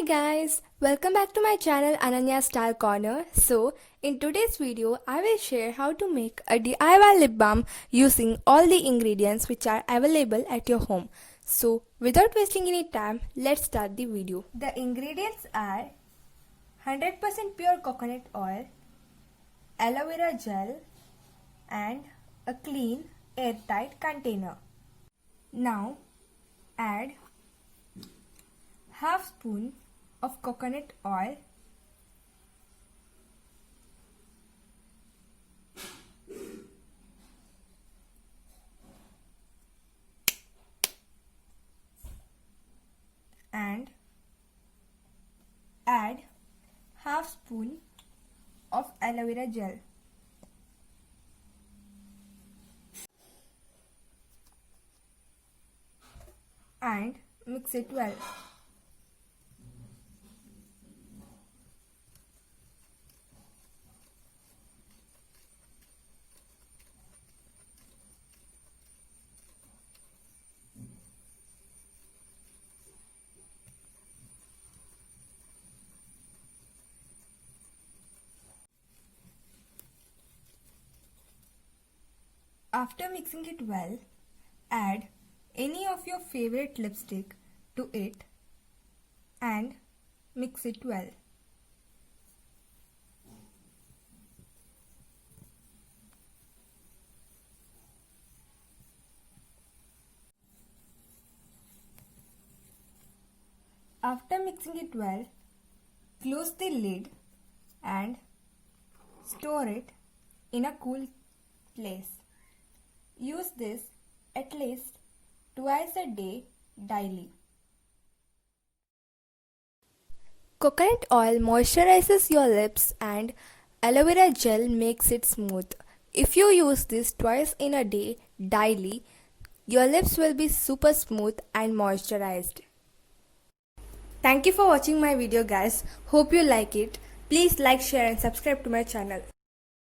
Hi guys, welcome back to my channel AnanyaStyleCorner. So, in today's video, I will share how to make a DIY lip balm using all the ingredients which are available at your home. So, without wasting any time, let's start the video. The ingredients are 100% pure coconut oil, aloe vera gel, and a clean airtight container. Now, add half spoon of coconut oil, and add half spoon of aloe vera gel. And mix it well. After mixing it well, add any of your favorite lipstick to it and mix it well. After mixing it well, close the lid and store it in a cool place. Use this at least twice a day daily. Coconut oil moisturizes your lips and aloe vera gel makes it smooth. If you use this twice in a day daily, your lips will be super smooth and moisturized. Thank you for watching my video guys. Hope you like it. Please like, share and subscribe to my channel.